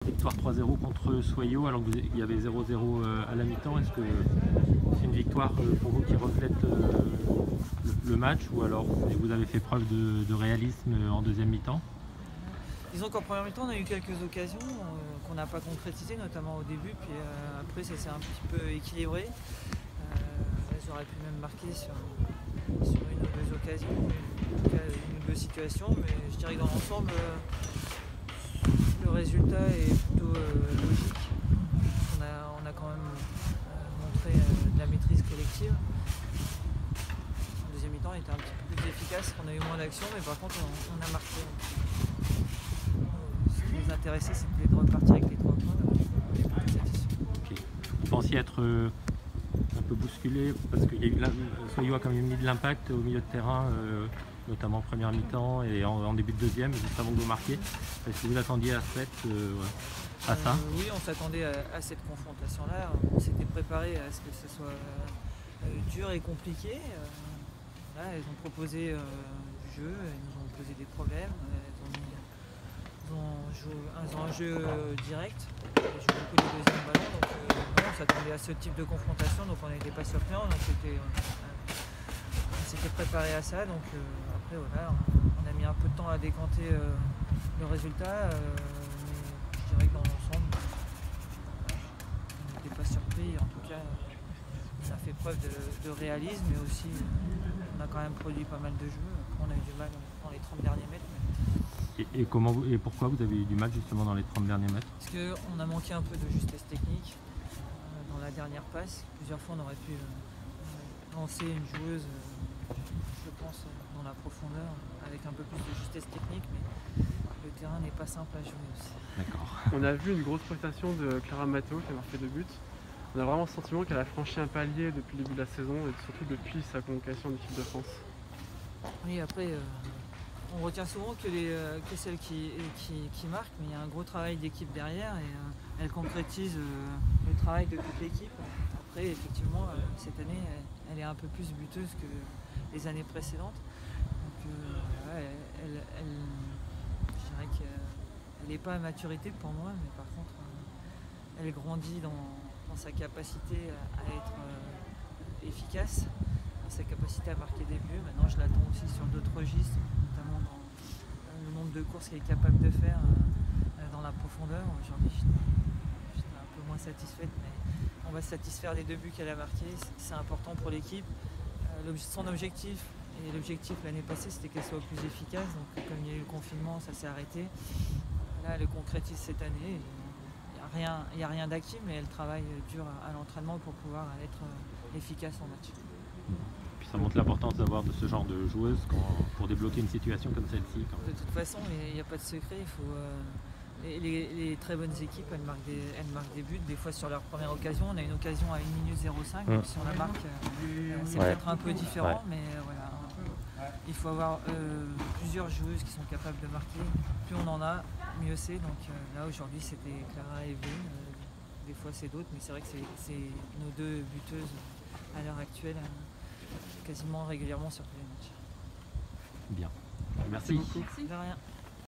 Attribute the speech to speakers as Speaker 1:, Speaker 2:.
Speaker 1: Victoire 3-0 contre Soyaux alors qu'il y avait 0-0 à la mi-temps. Est-ce que c'est une victoire pour vous qui reflète le match ou alors vous avez fait preuve de réalisme en deuxième mi-temps?
Speaker 2: Disons qu'en première mi-temps, on a eu quelques occasions qu'on n'a pas concrétisées, notamment au début, puis après ça s'est un petit peu équilibré. J'aurais pu même marquer sur une ou deux occasions, une ou deux situations, mais je dirais que dans l'ensemble, le résultat est plutôt logique. On a quand même montré de la maîtrise collective. En deuxième mi-temps, on était un petit peu plus efficace, on a eu moins d'actions, mais par contre, on a marqué. Ce qui nous intéressait, c'était de repartir avec les 3 points. On est plutôt satisfait.
Speaker 1: Okay. Vous pensiez être un peu bousculé parce que Soyaux a quand même mis de l'impact au milieu de terrain, notamment en première mi-temps et en début de deuxième, juste avant que vous marquiez. Est-ce que vous attendiez à ça?
Speaker 2: Oui, on s'attendait à cette confrontation-là. On s'était préparé à ce que ce soit dur et compliqué. Là, ils ont proposé du jeu, ils nous ont posé des problèmes. Ils ont un jeu direct, ils jouent beaucoup les deuxièmes ballons, donc on s'attendait à ce type de confrontation, donc on n'était pas surpris, on s'était préparé à ça, donc après voilà, on a mis un peu de temps à décanter le résultat, mais je dirais que dans l'ensemble, on n'était pas surpris, en tout cas ça fait preuve de réalisme, mais aussi on a quand même produit pas mal de jeux, après on a eu du mal dans les 30 derniers mètres.
Speaker 1: Et pourquoi vous avez eu du mal justement dans les 30 derniers mètres?
Speaker 2: Parce qu'on a manqué un peu de justesse technique dans la dernière passe. Plusieurs fois on aurait pu lancer une joueuse, je pense, dans la profondeur avec un peu plus de justesse technique, mais le terrain n'est pas simple à jouer aussi.
Speaker 1: D'accord.
Speaker 3: On a vu une grosse prestation de Clara Matteo qui a marqué 2 buts. On a vraiment le sentiment qu'elle a franchi un palier depuis le début de la saison et surtout depuis sa convocation en équipe de France.
Speaker 2: Oui, après on retient souvent que celle qui marque, mais il y a un gros travail d'équipe derrière et elle concrétise le travail de toute l'équipe. Après, effectivement, cette année, elle est un peu plus buteuse que les années précédentes. Donc, je dirais qu'elle n'est pas à maturité pour moi, mais par contre, elle grandit dans sa capacité à être efficace, dans sa capacité à marquer des buts. Maintenant, je l'attends aussi sur d'autres registres, notamment dans le nombre de courses qu'elle est capable de faire dans la profondeur. Aujourd'hui, j'étais un peu moins satisfaite, mais on va se satisfaire des 2 buts qu'elle a marqués. C'est important pour l'équipe. Son objectif, et l'objectif l'année passée, c'était qu'elle soit plus efficace. Donc, comme il y a eu le confinement, ça s'est arrêté. Là, elle le concrétise cette année. Il n'y a rien d'acquis, mais elle travaille dur à l'entraînement pour pouvoir être efficace en match.
Speaker 1: Puis ça montre l'importance d'avoir de ce genre de joueuse pour débloquer une situation comme celle-ci.
Speaker 2: De toute façon, il n'y a pas de secret. Il faut, les très bonnes équipes, elles marquent des buts. Des fois sur leur première occasion, on a une occasion à 1 minute 05. Donc si on la marque, c'est peut-être un peu différent, mais voilà. Il faut avoir plusieurs joueuses qui sont capables de marquer. Plus on en a, mieux c'est. Donc là aujourd'hui c'était Clara et Evelyne. Des fois c'est d'autres, mais c'est vrai que c'est nos 2 buteuses à l'heure actuelle, quasiment régulièrement sur tous les matchs.
Speaker 1: Bien.
Speaker 3: Merci beaucoup.
Speaker 2: De rien.